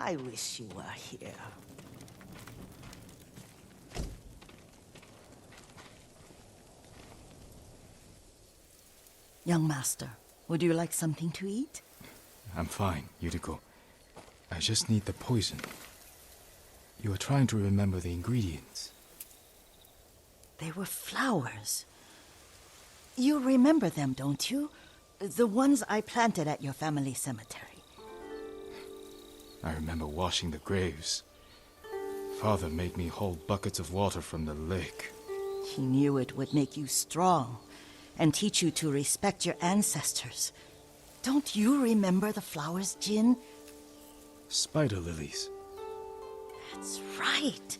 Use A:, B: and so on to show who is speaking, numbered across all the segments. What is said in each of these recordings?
A: I wish you were here. Young master, would you like something to eat?
B: I'm fine, Yuriko. I just need the poison. You are trying to remember the ingredients.
A: They were flowers. You remember them, don't you? The ones I planted at your family cemetery.
B: I remember washing the graves. Father made me hold buckets of water from the lake.
A: He knew it would make you strong and teach you to respect your ancestors. Don't you remember the flowers, Jin?
B: Spider lilies.
A: That's right.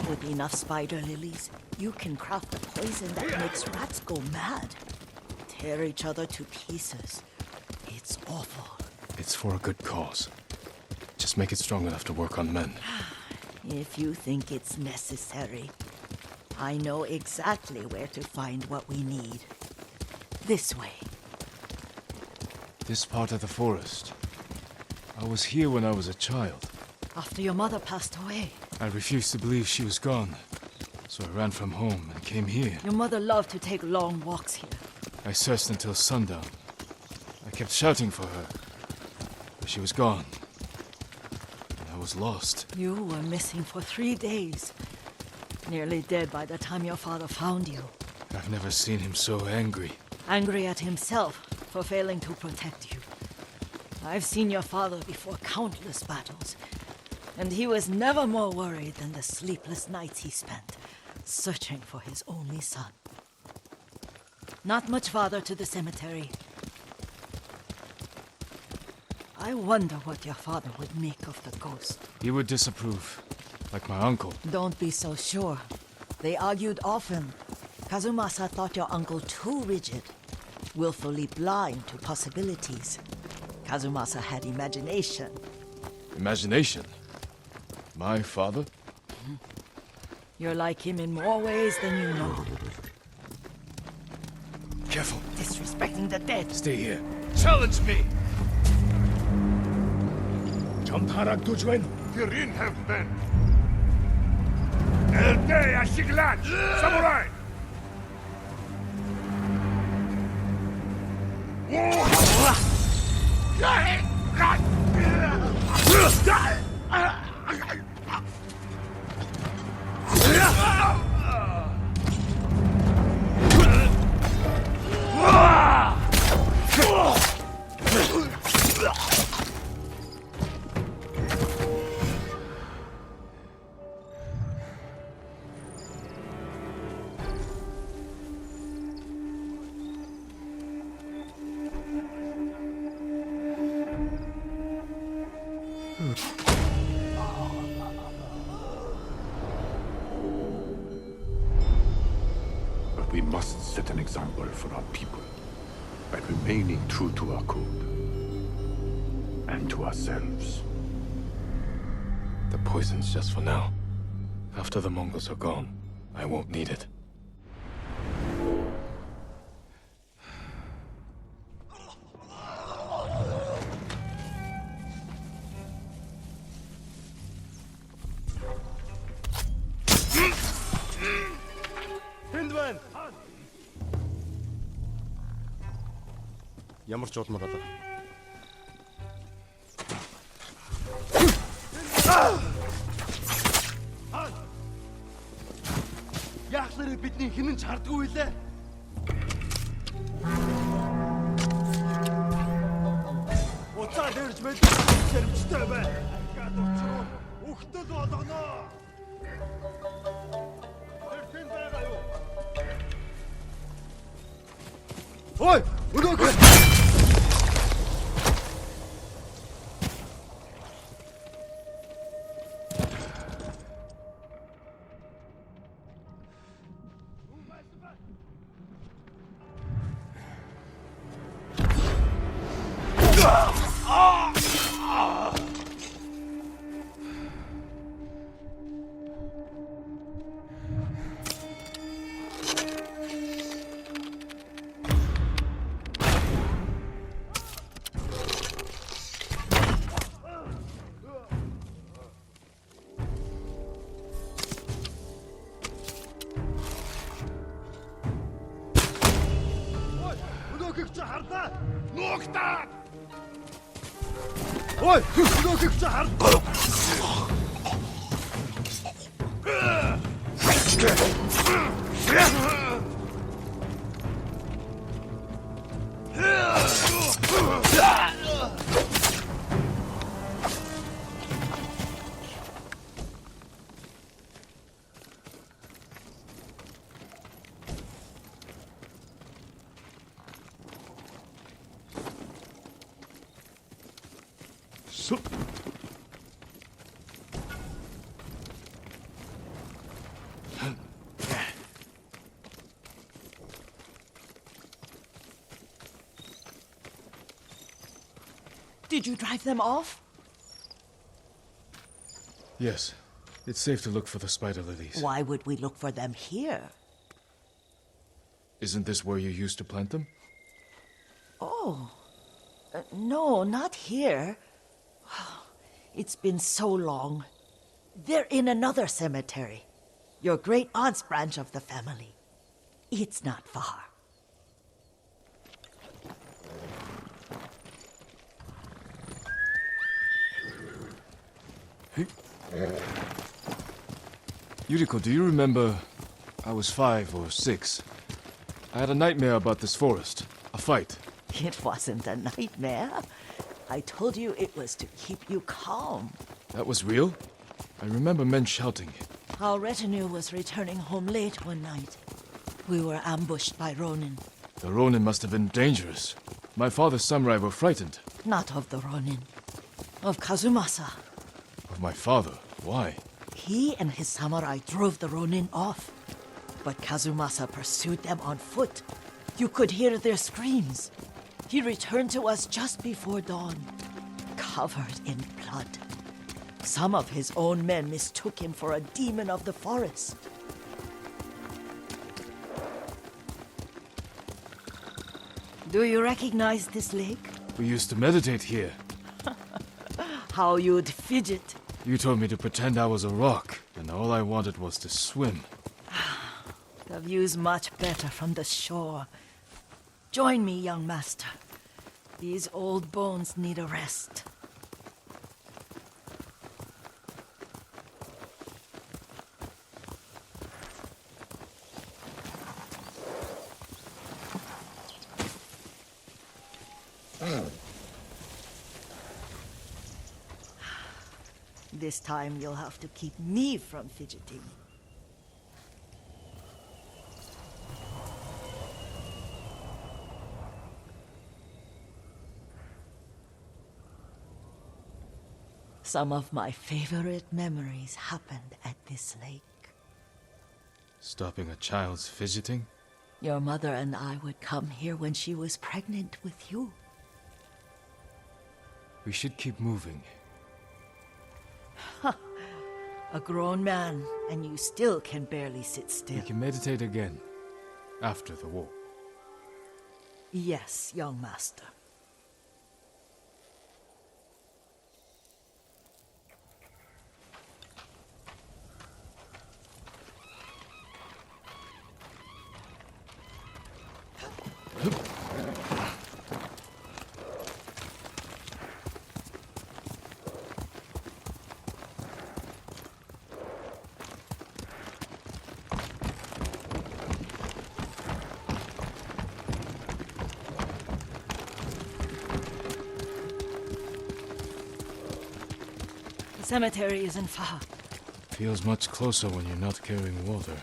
A: With enough spider lilies, you can craft a poison that makes rats go mad. Tear each other to pieces. It's awful.
B: It's for a good cause. Just make it strong enough to work on men.
A: If you think it's necessary, I know exactly where to find what we need. This way.
B: This part of the forest. I was here when I was a child.
A: After your mother passed away.
B: I refused to believe she was gone. So I ran from home and came here.
A: Your mother loved to take long walks here.
B: I searched until sundown. I kept shouting for her. But she was gone. And I was lost.
A: You were missing for 3 days. Nearly dead by the time your father found you.
B: I've never seen him so angry.
A: Angry at himself for failing to protect you. I've seen your father before countless battles. And he was never more worried than the sleepless nights he spent searching for his only son. Not much farther to the cemetery. I wonder what your father would make of the ghost.
B: He would disapprove, like my uncle.
A: Don't be so sure. They argued often. Kazumasa thought your uncle too rigid, willfully blind to possibilities. Kazumasa had imagination.
B: Imagination? My father?
A: You're like him in more ways than you know.
B: Careful.
A: Disrespecting the dead.
B: Stay here. Challenge me!
C: Jamtarak Dujwen.
D: Kirin have been. Elde Ashiglan! Samurai!
C: But we must set an example for our people by remaining true to our code and to ourselves.
B: The poison's just for now. After the Mongols are gone, I won't need it.
E: Ямар ч удмаар болоо.
F: Яахлаар бидний хинэн ч хардгүй лээ. Уцаа дэрж мэд зэрэмжтэй бай. Ахаад учруу өгтөл болгоно. Тэрхэн байгаа юу? Ой, өнөөгөө Өнөөхийг чи харлаа.
D: Нуугтаа!
F: Ой, өнөөхийг чи харлаа.
A: Did you drive them off?
B: Yes. It's safe to look for the spider lilies.
A: Why would we look for them here?
B: Isn't this where you used to plant them?
A: Oh. No, not here. It's been so long. They're in another cemetery. Your great aunt's branch of the family. It's not far.
B: Yuriko, do you remember? I was 5 or 6. I had a nightmare about this forest. A fight.
A: It wasn't a nightmare. I told you it was to keep you calm.
B: That was real? I remember men shouting.
A: Our retinue was returning home late one night. We were ambushed by Ronin.
B: The Ronin must have been dangerous. My father's samurai were frightened.
A: Not of the Ronin. Of Kazumasa.
B: Of my father. Why?
A: He and his samurai drove the Ronin off. But Kazumasa pursued them on foot. You could hear their screams. He returned to us just before dawn, covered in blood. Some of his own men mistook him for a demon of the forest. Do you recognize this lake?
B: We used to meditate here.
A: How you'd fidget.
B: You told me to pretend I was a rock, and all I wanted was to swim.
A: The view's much better from the shore. Join me, young master. These old bones need a rest. This time you'll have to keep me from fidgeting. Some of my favorite memories happened at this lake.
B: Stopping a child's fidgeting?
A: Your mother and I would come here when she was pregnant with you.
B: We should keep moving.
A: A grown man, and you still can barely sit still.
B: We can meditate again. After the war.
A: Yes, young master. The cemetery isn't far.
B: Feels much closer when you're not carrying water.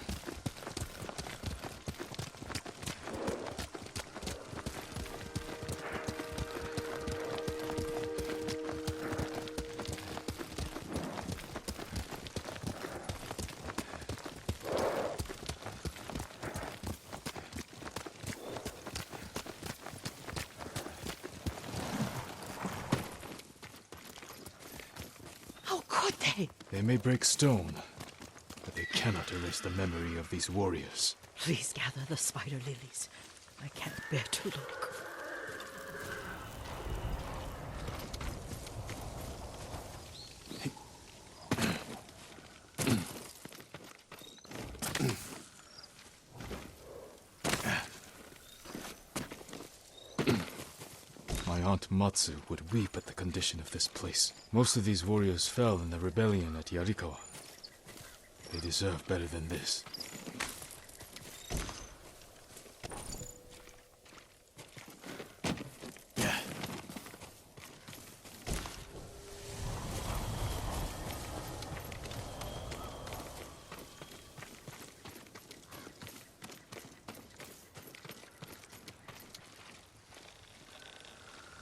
A: say?
B: They may break stone, but they cannot erase the memory of these warriors.
A: Please gather the spider lilies. I can't bear to look.
B: My aunt Matsu would weep at the condition of this place. Most of these warriors fell in the rebellion at Yuriko. They deserve better than this.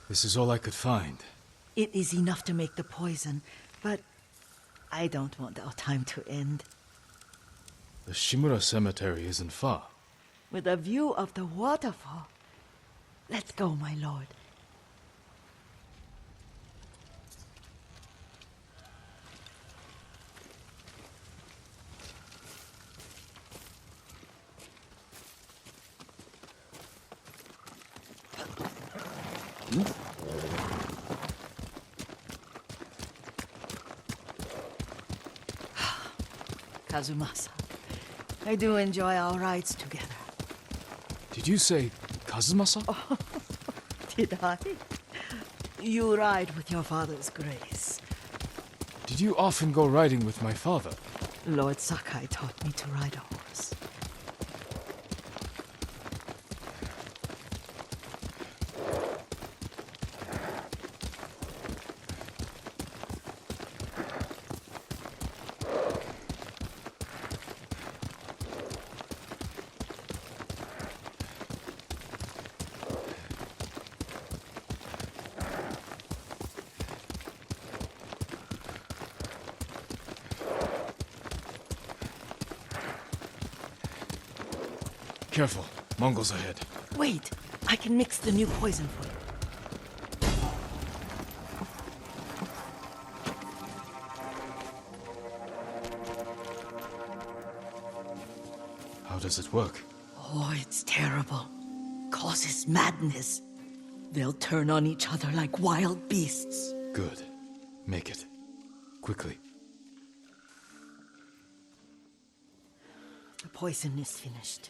B: This is all I could find.
A: It is enough to make the poison, but I don't want our time to end.
B: The Shimura Cemetery isn't far.
A: With a view of the waterfall. Let's go, my lord. Kazumasa, I do enjoy our rides together.
B: Did you say Kazumasa?
A: Did I? You ride with your father's grace.
B: Did you often go riding with my father?
A: Lord Sakai taught me to ride a horse.
B: Careful, Mongols ahead.
A: Wait, I can mix the new poison for you.
B: How does it work?
A: Oh, it's terrible. Causes madness. They'll turn on each other like wild beasts.
B: Good. Make it. Quickly.
A: The poison is finished.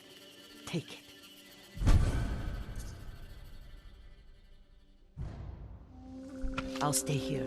A: Take it. I'll stay here.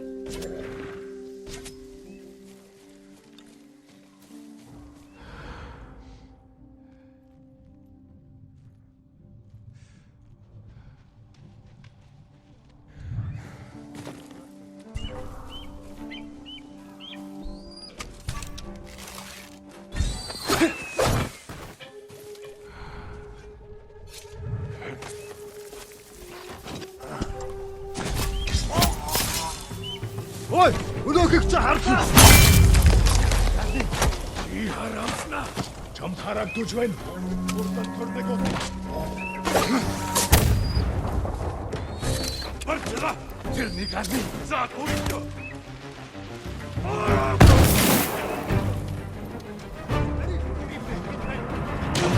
F: Ой, өнөөхийг чи харлаа.
D: Чи харамснаа. Чам харагдаж байна. Урдад төрнэг үү? Барчла. Тэрний гази. За төрөө.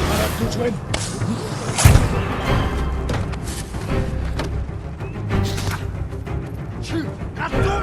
D: Харагдаж байна.
F: Чи гадуу.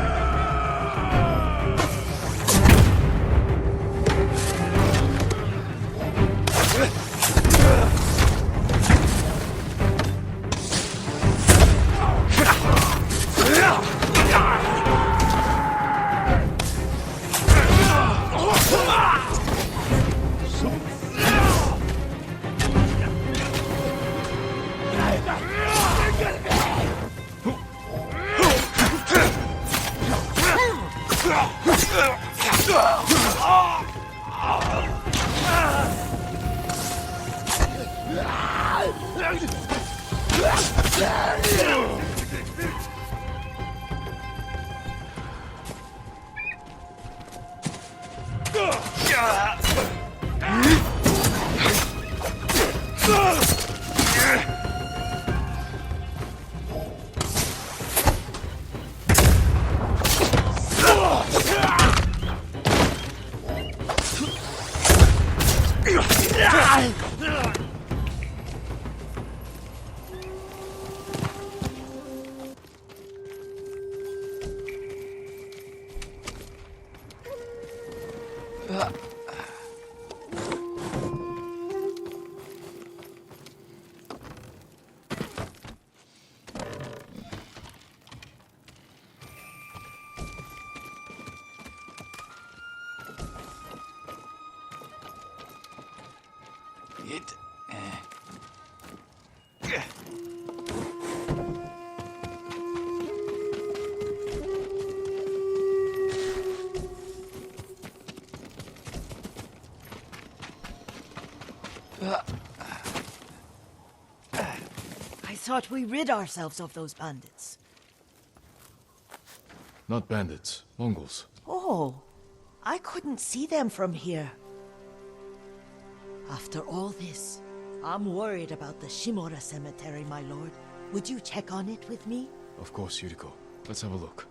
A: I thought we rid ourselves of those bandits.
B: Not bandits, Mongols.
A: Oh, I couldn't see them from here. After all this, I'm worried about the Shimura cemetery, my lord. Would you check on it with me?
B: Of course, Yuriko. Let's have a look.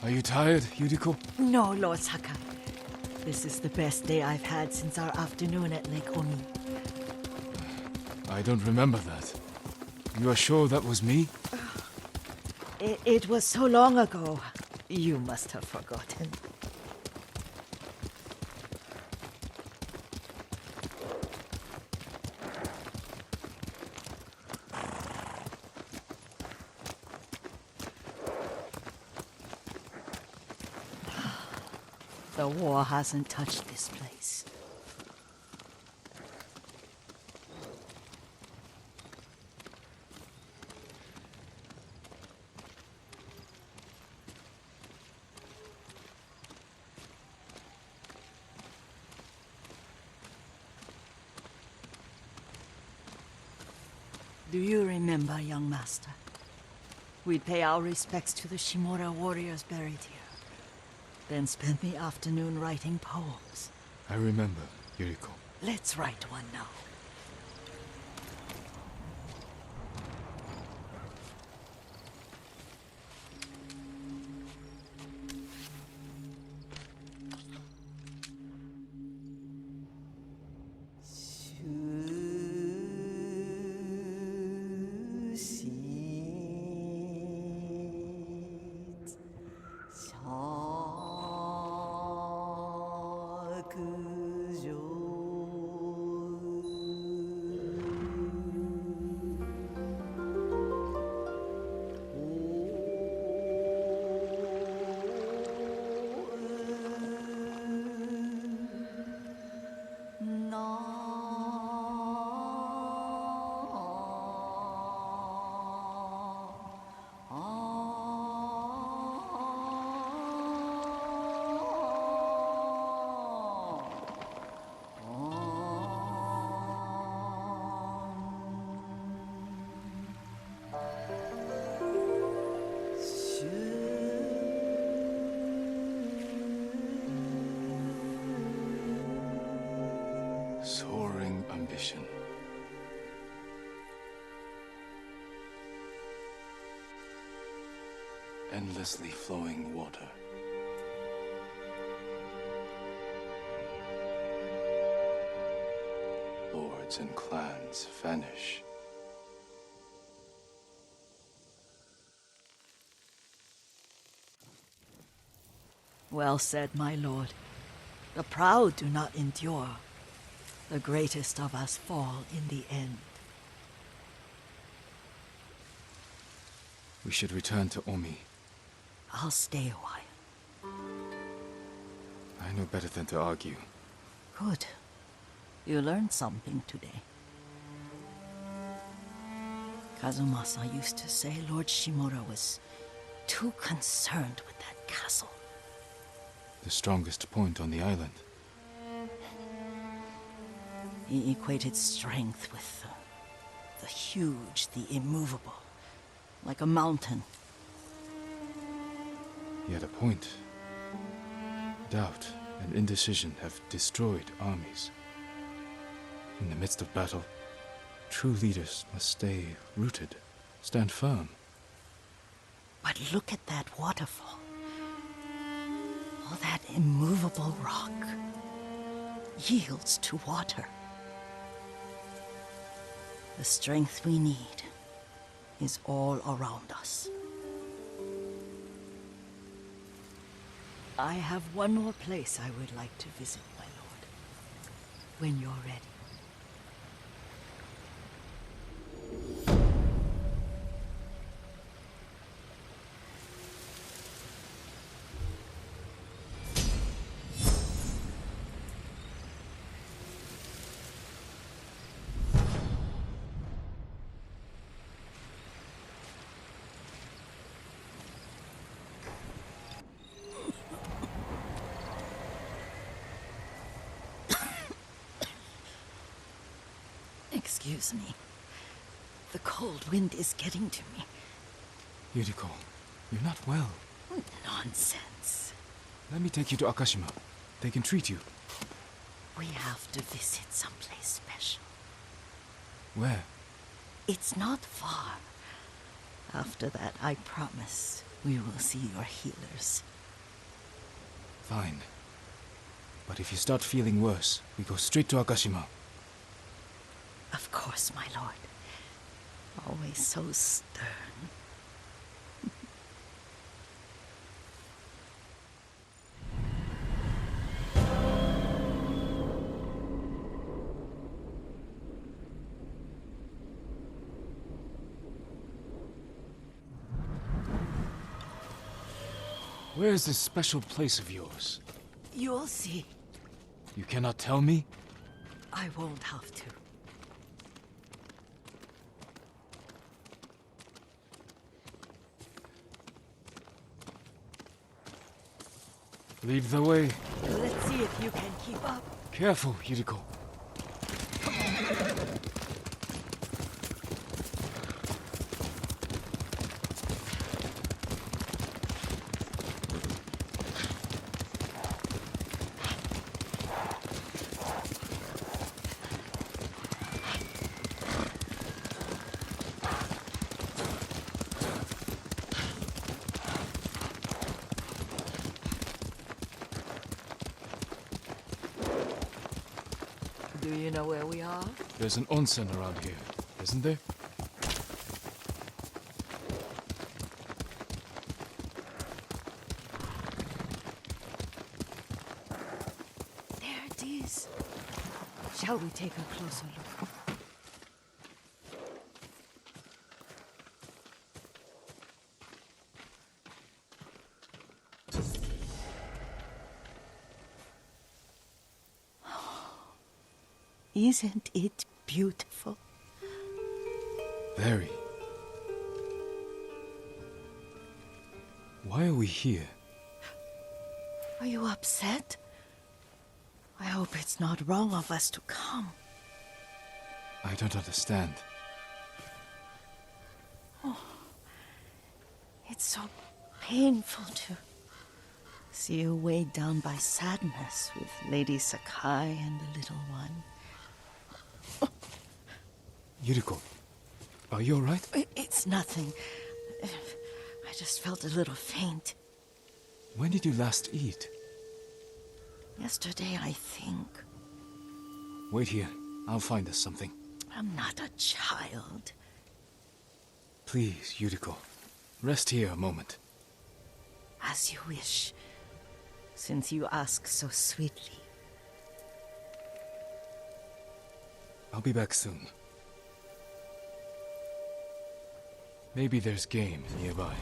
B: Are you tired, Yuriko?
A: No, Lord Saka. This is the best day I've had since our afternoon at Lake Omi.
B: I don't remember that. You are sure that was me?
A: It was so long ago. You must have forgotten. The war hasn't touched this place. Do you remember, young master? We'd pay our respects to the Shimura warriors buried here. Then spend the afternoon writing poems.
B: I remember, Yuriko.
A: Let's write one now.
B: Soaring ambition. Endlessly flowing water. Lords and clans vanish.
A: Well said, my lord. The proud do not endure. The greatest of us fall in the end.
B: We should return to Omi.
A: I'll stay a while.
B: I know better than to argue.
A: Good. You learned something today. Kazumasa used to say Lord Shimura was too concerned with that castle.
B: The strongest point on the island.
A: He equated strength with the huge, the immovable, like a mountain.
B: He had a point. Doubt and indecision have destroyed armies. In the midst of battle, true leaders must stay rooted, stand firm.
A: But look at that waterfall. For that immovable rock yields to water. The strength we need is all around us. I have one more place I would like to visit, my lord. When you're ready. Excuse me. The cold wind is getting to me.
B: Yuriko, you're not well.
A: Nonsense.
B: Let me take you to Akashima. They can treat you.
A: We have to visit someplace special.
B: Where?
A: It's not far. After that, I promise we will see your healers.
B: Fine. But if you start feeling worse, we go straight to Akashima.
A: Of course, my lord. Always so stern.
B: Where is this special place of yours?
A: You'll see.
B: You cannot tell me?
A: I won't have to.
B: Lead the way.
A: Let's see if you can keep up.
B: Careful, Yuriko.
A: Do you know where we are?
B: There's an onsen around here, isn't there?
A: There it is. Shall we take a closer look? Isn't it beautiful?
B: Very. Why are we here?
A: Are you upset? I hope it's not wrong of us to come.
B: I don't understand.
A: It's so painful to see you weighed down by sadness with Lady Sakai and the little one.
B: Yuriko, are you alright?
A: It's nothing. I just felt a little faint.
B: When did you last eat?
A: Yesterday, I think.
B: Wait here. I'll find us something.
A: I'm not a child.
B: Please, Yuriko. Rest here a moment.
A: As you wish, since you ask so sweetly.
B: I'll be back soon. Maybe there's game nearby.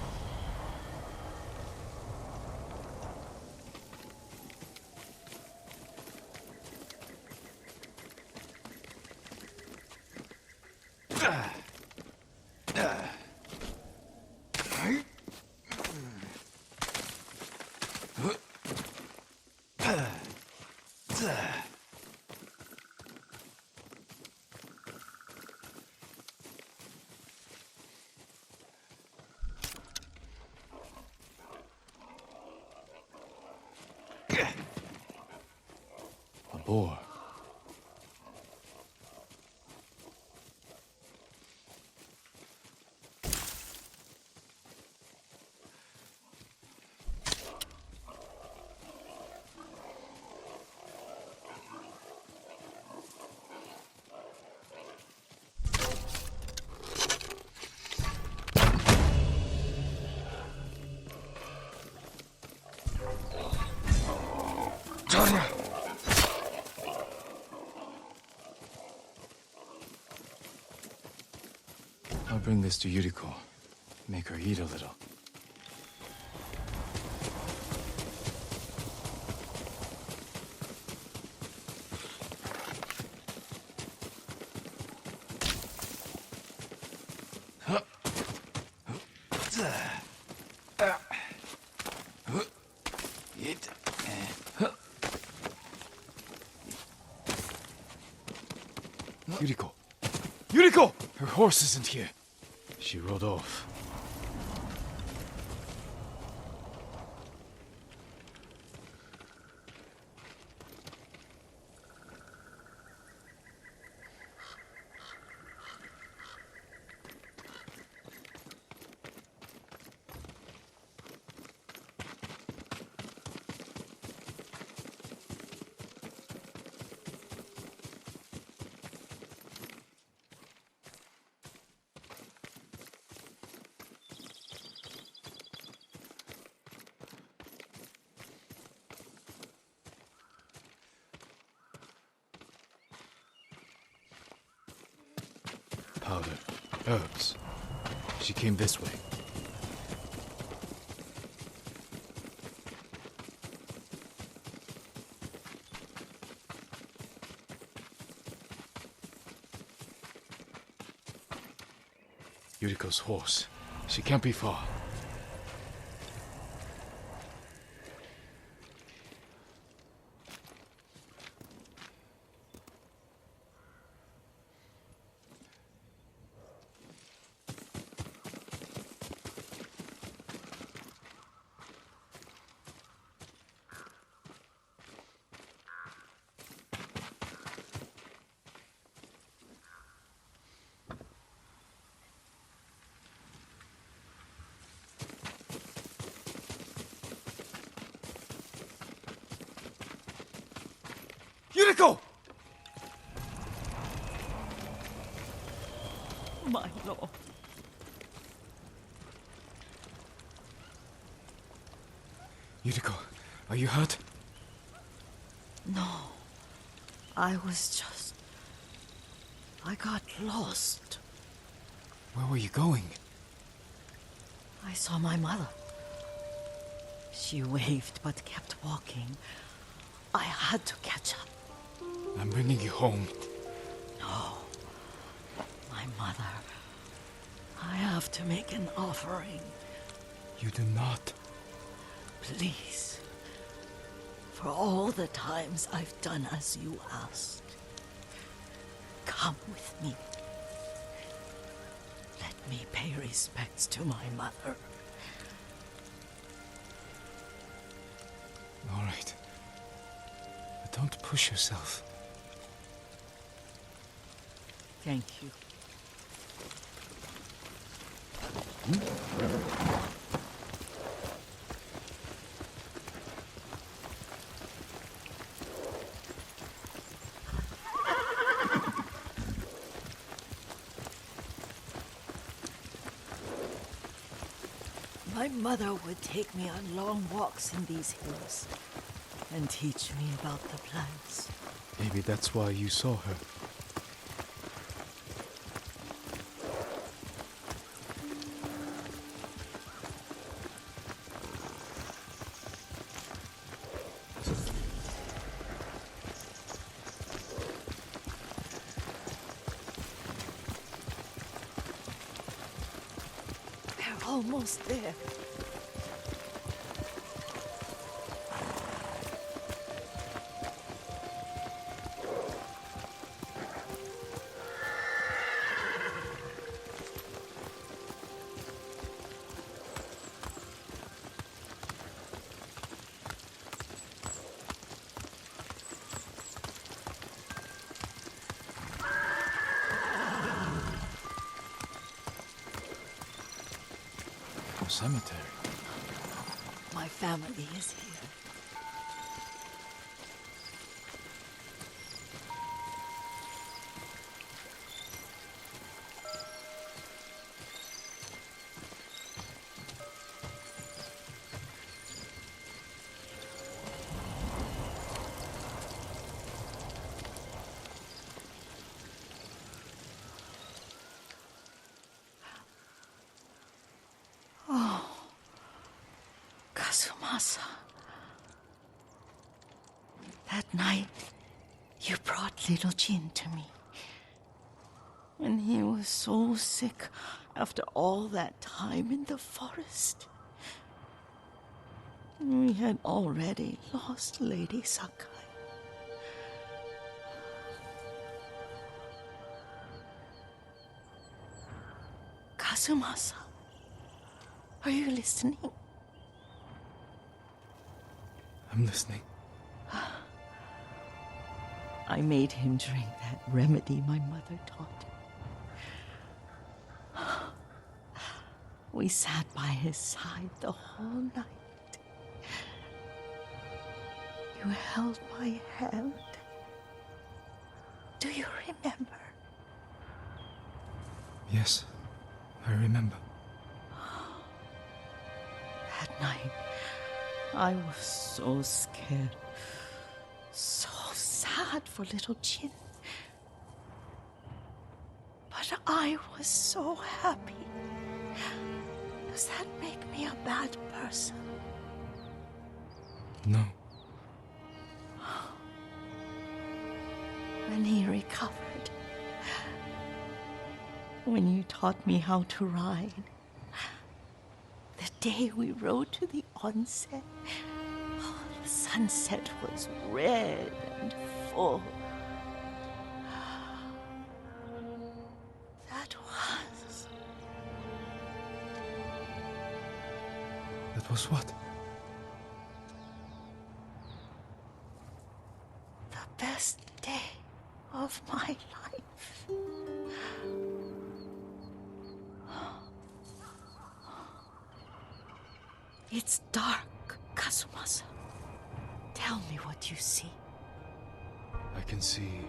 B: A boar. I'll bring this to Yuriko. Make her eat a little. Yuriko! Yuriko! Her horse isn't here. She rode off. Powder. Herbs. She came this way. Yuriko's horse. She can't be far. Yuriko!
A: My lord.
B: Yuriko, are you hurt?
A: No. I got lost.
B: Where were you going?
A: I saw my mother. She waved but kept walking. I had to catch up.
B: I'm bringing you home.
A: No. My mother. I have to make an offering.
B: You do not.
A: Please. For all the times I've done as you asked. Come with me. Let me pay respects to my mother.
B: All right. But don't push yourself.
A: Thank you. My mother would take me on long walks in these hills and teach me about the plants.
B: Maybe that's why you saw her.
A: We're almost there.
B: Cemetery.
A: My family is here. Kazumasa. That night, you brought little Jin to me. When he was so sick after all that time in the forest. We had already lost Lady Sakai. Kazumasa, are you listening?
B: I'm listening.
A: I made him drink that remedy my mother taught him. We sat by his side the whole night. You held my hand. Do you remember?
B: Yes, I remember.
A: That night, I was so scared, so sad for little Jin. But I was so happy. Does that make me a bad person?
B: No.
A: When he recovered, when you taught me how to ride, the day we rode to the onsen, the sunset was red and full.
B: That was what?
A: The best day of my life. It's dark, Kazumasa. Tell me what you see.
B: I can see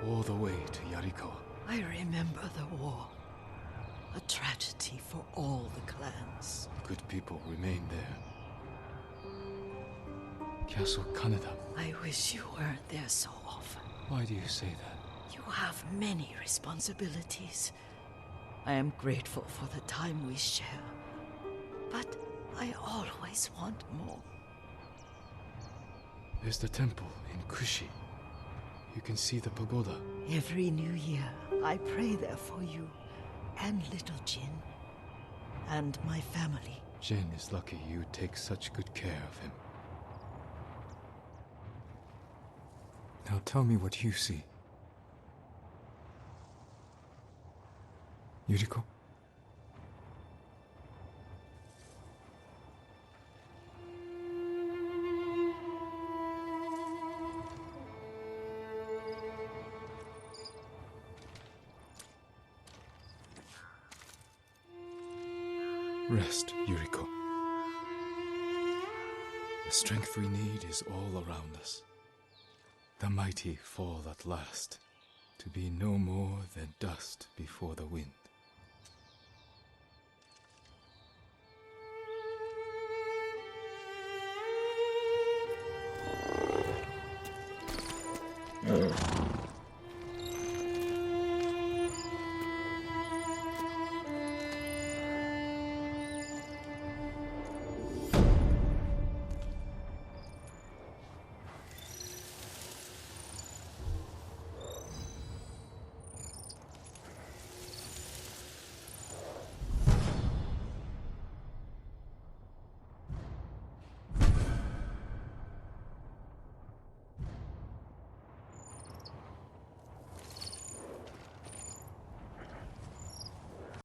B: all the way to Yuriko.
A: I remember the war. A tragedy for all the clans.
B: Good people remain there. Castle Kaneda.
A: I wish you weren't there so often.
B: Why do you say that?
A: You have many responsibilities. I am grateful for the time we share. But I always want more.
B: There's the temple in Kushi. You can see the pagoda.
A: Every new year, I pray there for you, and little Jin, and my family.
B: Jin is lucky you take such good care of him. Now tell me what you see. Yuriko? Rest, Yuriko. The strength we need is all around us. The mighty fall at last, to be no more than dust before the wind.